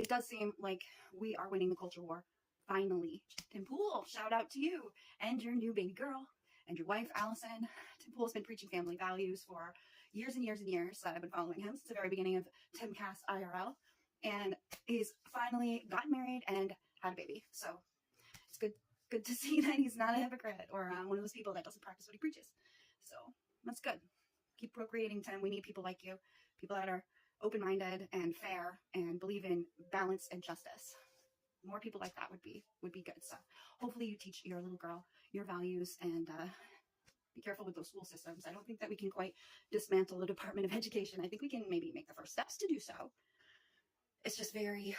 It does seem like we are winning the culture war. Finally. Tim Pool, shout out to you and your new baby girl and your wife, Allison. Tim Pool's been preaching family values for years and years and years. I've been following him since the very beginning of Timcast IRL. And he's finally gotten married and had a baby. So it's good to see that he's not a hypocrite or one of those people that doesn't practice what he preaches. So that's good. Keep procreating, Tim. We need people like you, people that are open-minded and fair and believe in balance and justice. More people like that would be good. So hopefully you teach your little girl your values and be careful with those school systems. I don't think that we can quite dismantle the Department of Education. I think we can maybe make the first steps to do so. It's just very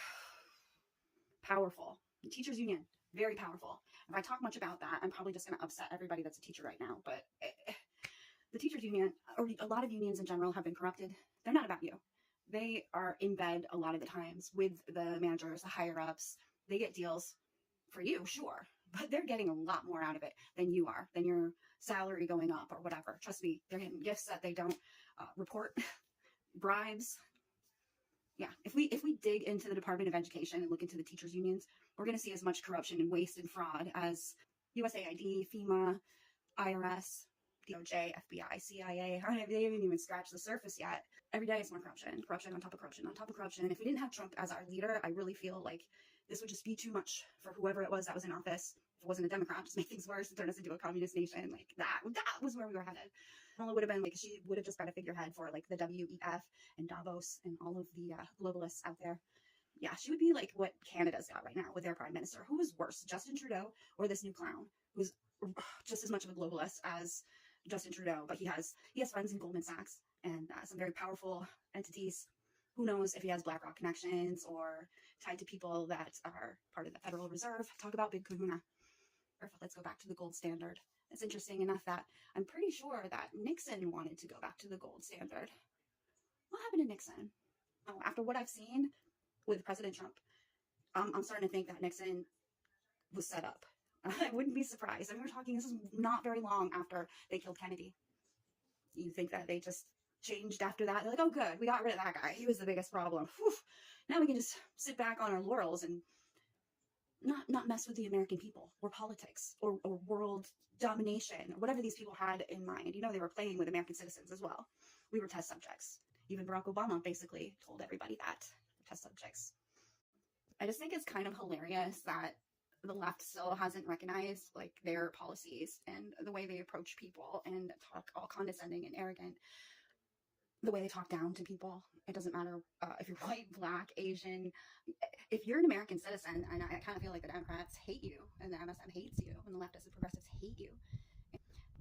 powerful. The teachers union, very powerful. If I talk much about that, I'm probably just going to upset everybody that's a teacher right now. But the teachers union, or a lot of unions in general, have been corrupted. They're not about you. They are in bed a lot of the times with the managers, the higher ups. They get deals for you, sure, but they're getting a lot more out of it than you are, than your salary going up or whatever. Trust me, they're getting gifts that they don't report, bribes. Yeah, if we dig into the Department of Education and look into the teachers unions, we're going to see as much corruption and waste and fraud as USAID, FEMA, IRS, DOJ, FBI, CIA. They haven't even scratched the surface yet. Every day it's more corruption, corruption on top of corruption on top of corruption. And if we didn't have Trump as our leader, I really feel like this would just be too much for whoever it was that was in office. If it wasn't a Democrat, just make things worse and turn us into a communist nation. Like that was where we were headed. Well, it would have been like she would have just been a figurehead for like the WEF and Davos and all of the globalists out there. Yeah, she would be like what Canada's got right now with their prime minister. Who is worse, Justin Trudeau or this new clown who's just as much of a globalist as Justin Trudeau, but he has friends in Goldman Sachs and some very powerful entities. Who knows if he has BlackRock connections or tied to people that are part of the Federal Reserve. Talk about big kahuna. Or let's go back to the gold standard. It's interesting enough that I'm pretty sure that Nixon wanted to go back to the gold standard. What happened to Nixon? Oh, after what I've seen with President Trump, I'm starting to think that Nixon was set up. I wouldn't be surprised. I mean, we're talking, this is not very long after they killed Kennedy. You think that they just changed after that? They're like, oh, good, we got rid of that guy. He was the biggest problem. Whew. Now we can just sit back on our laurels and not mess with the American people or politics or world domination or whatever these people had in mind. You know, they were playing with American citizens as well. We were test subjects. Even Barack Obama basically told everybody that. Test subjects. I just think it's kind of hilarious that the left still hasn't recognized like their policies and the way they approach people and talk all condescending and arrogant. The way they talk down to people. It doesn't matter if you're white, black, Asian. If you're an American citizen, and I kind of feel like the Democrats hate you, and the MSM hates you, and the leftists and progressives hate you.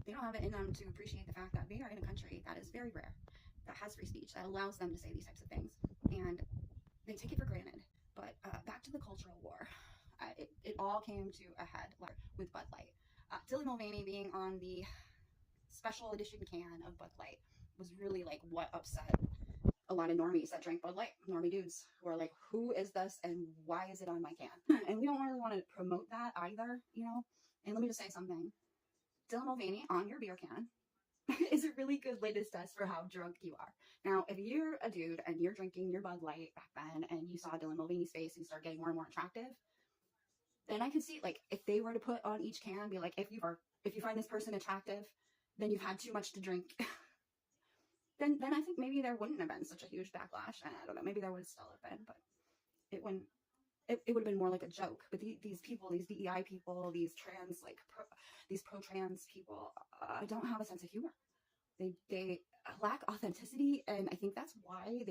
They don't have it in them to appreciate the fact that they are in a country that is very rare, that has free speech, that allows them to say these types of things, and they take it for granted. But back to the cultural war. It all came to a head with Bud Light. Dylan Mulvaney being on the special edition can of Bud Light was really like what upset a lot of normies that drank Bud Light. Normie dudes who are like, who is this and why is it on my can? And we don't really want to promote that either, you know? And let me just say something. Dylan Mulvaney on your beer can is a really good litmus test for how drunk you are. Now, if you're a dude and you're drinking your Bud Light back then and you saw Dylan Mulvaney's face and start getting more and more attractive, then I could see, like, if they were to put on each can, be like, if you find this person attractive, then you've had too much to drink. then I think maybe there wouldn't have been such a huge backlash. And I don't know, maybe there would still have been, but it wouldn't. It would have been more like a joke. But these people, these DEI people, these trans, like, these pro-trans people, don't have a sense of humor. They lack authenticity, and I think that's why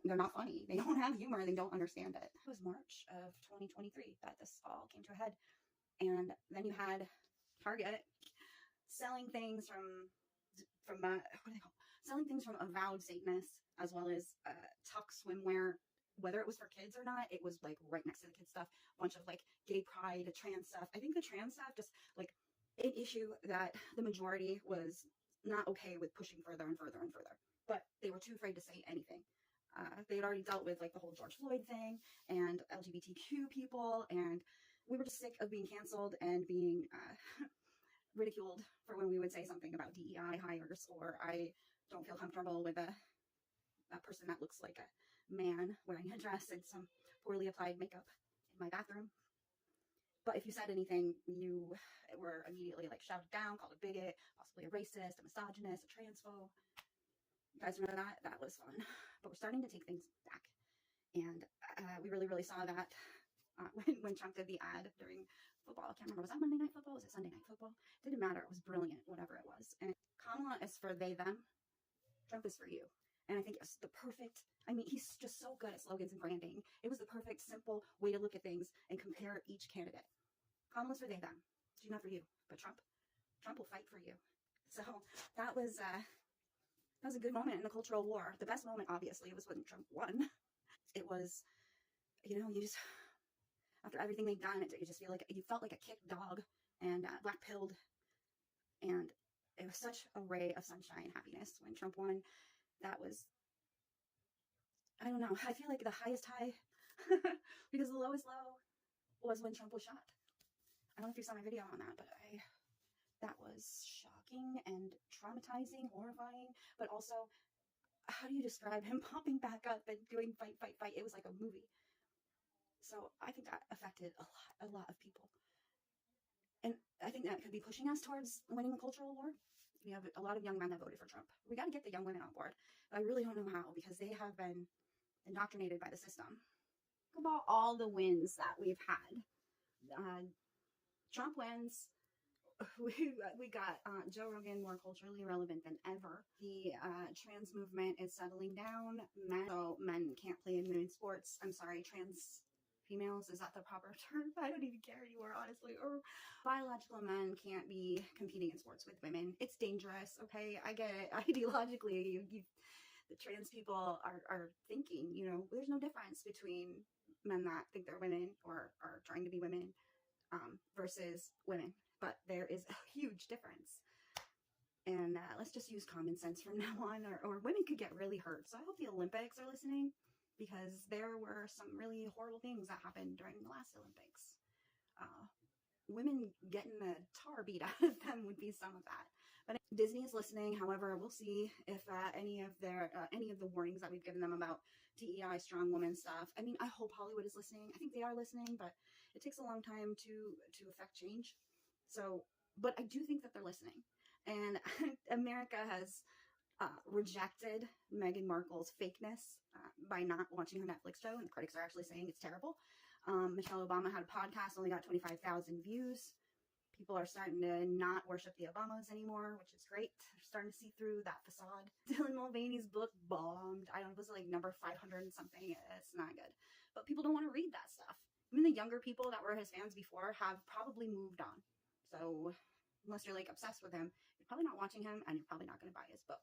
they're not funny. They don't have humor. They don't understand it. It was March of 2023 that this all came to a head. And then you had Target selling things from what are they called? Selling things from avowed Satanists, as well as tuck swimwear. Whether it was for kids or not, it was like right next to the kids stuff. A bunch of like gay pride, trans stuff. I think the trans stuff just like an issue that the majority was not okay with pushing further and further and further. But they were too afraid to say anything. They had already dealt with like the whole George Floyd thing and LGBTQ people, and we were just sick of being canceled and being ridiculed for when we would say something about DEI hires, or I don't feel comfortable with a person that looks like a man wearing a dress and some poorly applied makeup in my bathroom. But if you said anything, you were immediately like shouted down, called a bigot, possibly a racist, a misogynist, a transphobe. You guys remember that? That was fun. But we're starting to take things back. And we really, really saw that when Trump did the ad during football. I can't remember. Was that Monday Night Football? Was it Sunday Night Football? Didn't matter. It was brilliant, whatever it was. And Kamala is for they, them. Trump is for you. And I think it's the perfect, I mean, he's just so good at slogans and branding. It was the perfect, simple way to look at things and compare each candidate. Kamala's for they, them. She's not for you. But Trump will fight for you. So that was a good moment in the cultural war. The best moment, obviously, was when Trump won. It was, you just, after everything they'd done, you just feel like, you felt like a kicked dog and black-pilled. And it was such a ray of sunshine and happiness when Trump won. That was, I don't know, I feel like the highest high, because the lowest low was when Trump was shot. I don't know if you saw my video on that, but that was shocking and traumatizing, horrifying, but also, how do you describe him popping back up and doing fight, fight, fight? It was like a movie. So I think that affected a lot of people. And I think that could be pushing us towards winning the cultural war. We have a lot of young men that voted for Trump. We got to get the young women on board. But I really don't know how, because they have been indoctrinated by the system. Think about all the wins that we've had. Trump wins. We got Joe Rogan more culturally relevant than ever. The trans movement is settling down. Men can't play in women's sports. I'm sorry, trans females, is that the proper term? I don't even care anymore, honestly. Or biological men can't be competing in sports with women. It's dangerous, okay? I get it. Ideologically, the trans people are thinking, there's no difference between men that think they're women or are trying to be women versus women. But there is a huge difference. And let's just use common sense from now on, or women could get really hurt. So I hope the Olympics are listening, because there were some really horrible things that happened during the last Olympics. Women getting the tar beat out of them would be some of that. But Disney is listening. However, we'll see if any of the warnings that we've given them about DEI, strong woman stuff. I mean, I hope Hollywood is listening. I think they are listening, but it takes a long time to affect change. So, but I do think that they're listening. And America has rejected Meghan Markle's fakeness by not watching her Netflix show, and the critics are actually saying it's terrible. Michelle Obama had a podcast, only got 25,000 views. People are starting to not worship the Obamas anymore, which is great. They're starting to see through that facade. Dylan Mulvaney's book bombed. I don't know, it was like number 500 and something. It's not good. But people don't want to read that stuff. Even the younger people that were his fans before have probably moved on. So unless you're like obsessed with him, you're probably not watching him, and you're probably not going to buy his book.